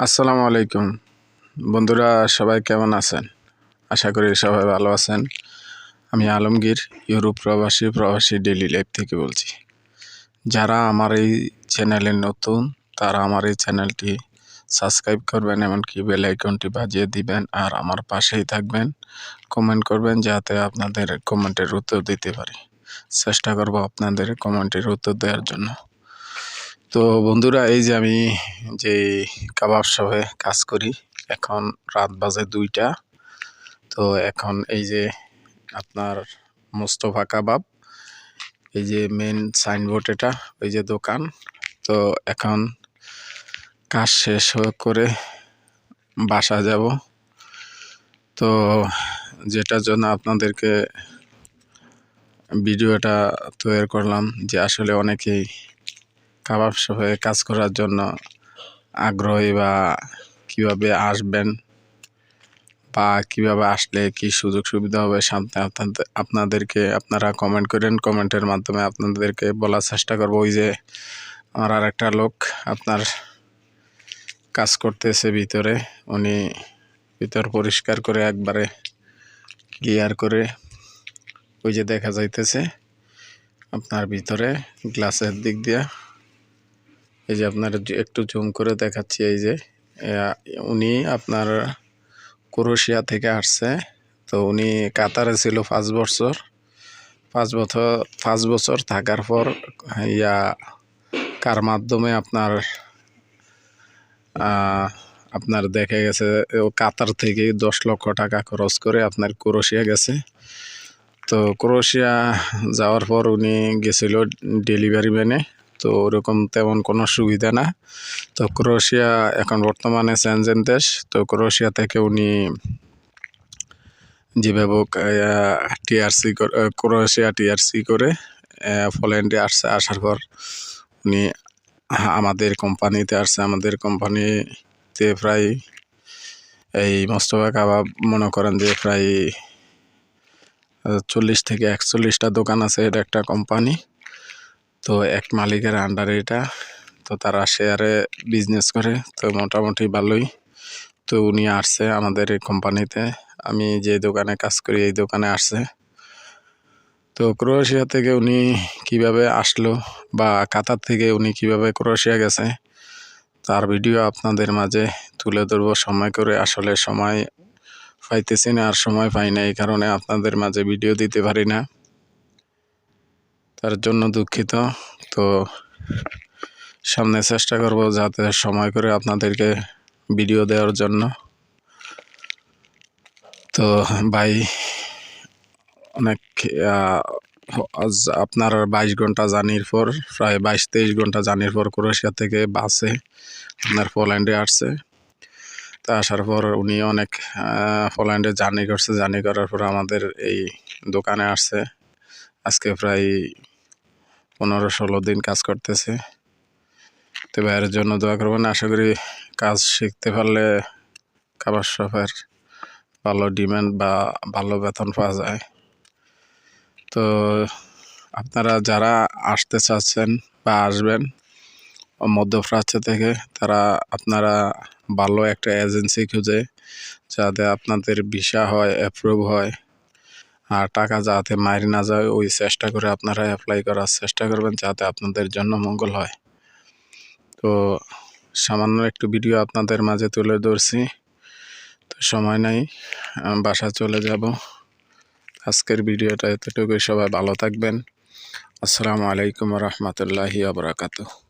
আসসালামু আলাইকুম বন্ধুরা, সবাই কেমন আছেন? আশা করি সবাই ভালো আছেন। আমি আলমগীর, ইউরোপ প্রবাসী ডেইলি লাইফ থেকে বলছি। যারা আমার এই চ্যানেলে নতুন, তারা আমার এই চ্যানেলটি সাবস্ক্রাইব করবেন, এমনকি বেল আইকনটি বাজিয়ে দিবেন, আর আমার পাশেই থাকবেন। কমেন্ট করবেন যাতে আপনাদের কমেন্টের উত্তর দিতে পারি। চেষ্টা করব আপনাদের কমেন্টের উত্তর দেওয়ার জন্য। তো বন্ধুরা, এই যে আমি যে কাবাব শপে কাজ করি, এখন রাত বাজে 2টা। তো এখন এই যে আপনার মোস্তফা কাবাব, এই যে মেন সাইনবোর্ড, এটা ওই যে দোকান। তো এখন কাজ শেষ করে বাসা যাব। তো যেটার জন্য আপনাদেরকে ভিডিওটা তৈরি করলাম, যে আসলে অনেকেই কাবাব শপে কাজ করার জন্য আগ্রহী, বা কিভাবে আসবেন বা কিভাবে আসলে কি সুযোগ সুবিধা হবে, সামনে আপনাদেরকে আপনারা কমেন্ট করেন। কমেন্টের মাধ্যমে আপনাদেরকে বলার চেষ্টা করব। ওই যে আমার আর একটা লোক আপনার কাজ করতেছে ভিতরে, উনি ভিতর পরিষ্কার করে একবারে ক্লিয়ার করে, ওই যে দেখা যাইতেছে আপনার ভিতরে গ্লাসের দিক দিয়ে, এই যে আপনার একটু জুম করে দেখাচ্ছি। এই যে উনি আপনার ক্রোয়েশিয়া থেকে আসছে। তো উনি কাতারে ছিল 5 বছর থাকার পর কার মাধ্যমে আপনার দেখা গেছে ও কাতার থেকে 10 লক্ষ টাকা খরচ করে আপনার ক্রোয়েশিয়া গেছে। তো ক্রোয়েশিয়া যাওয়ার পর উনি গেছিল ডেলিভারি ম্যানে। তো ওরকম তেমন কোনো সুবিধা না। তো ক্রোয়েশিয়া এখন বর্তমানে সেনজেন দেশ। তো ক্রোয়েশিয়া থেকে উনি যেভাবে ক্রোয়েশিয়া টিআরসি করে পোল্যান্ডে আসছে। আসার পর উনি আমাদের কোম্পানিতে আসছে। আমাদের কোম্পানিতে প্রায় এই মোস্তফা কাবাব মনে করেন যে প্রায় 40 থেকে 41টা দোকান আছে। এটা একটা কোম্পানি। তো এক মালিকের আন্ডারে এটা। তো তারা শেয়ারে বিজনেস করে, তো মোটামুটি ভালোই। তো উনি আসছে আমাদের এই কোম্পানিতে। আমি যে দোকানে কাজ করি এই দোকানে আসছে। তো ক্রোয়েশিয়া থেকে উনি কিভাবে আসলো, বা কাতার থেকে উনি কিভাবে ক্রোয়েশিয়া গেছে, তার ভিডিও আপনাদের মাঝে তুলে ধরবো সময় করে। আসলে সময় পাইতেছি না, আর সময় পাই না, এই কারণে আপনাদের মাঝে ভিডিও দিতে পারি না, তার জন্য দুঃখিত। তো সামনে চেষ্টা করব যাতে সময় করে আপনাদেরকে ভিডিও দেওয়ার জন্য। তো ভাই, অনেক আপনার 22 ঘন্টা জার্নির পর, প্রায় 22-23 ঘন্টা জার্নির পর ক্রোয়েশিয়া থেকে বাসে আপনার পোল্যান্ডে আসছে। তা আসার পর উনি অনেক পোল্যান্ডে জার্নি করছে। জার্নি করার পর আমাদের এই দোকানে আসছে। আজকে প্রায় 15-16 দিন কাজ করতেছে। তো ভাইয়ের জন্য দোয়া করবেন। আশা করি কাজ শিখতে পারলে কাবাব শপের ভালো ডিমান্ড বা ভালো বেতন পাওয়া যায়। তো আপনারা যারা আসতে চাচ্ছেন বা আসবেন মধ্যপ্রাচ্য থেকে, আপনারা ভালো একটা এজেন্সি খুঁজে, যাতে আপনাদের ভিসা হয়, অ্যাপ্রুভ হয়, আর টাকা যাতে মাইর না যায়, ওই চেষ্টা করে আপনারা অ্যাপ্লাই করার চেষ্টা করবেন, যাতে আপনাদের জন্য মঙ্গল হয়। তো সামান্য একটু ভিডিও আপনাদের মাঝে তুলে ধরছি। তো সময় নাই, বাসা চলে যাব। আজকের ভিডিওটা এতটুকুই। সবাই ভালো থাকবেন। আসসালামু আলাইকুম রহমতুল্লাহি ওয়া বারাকাতুহু।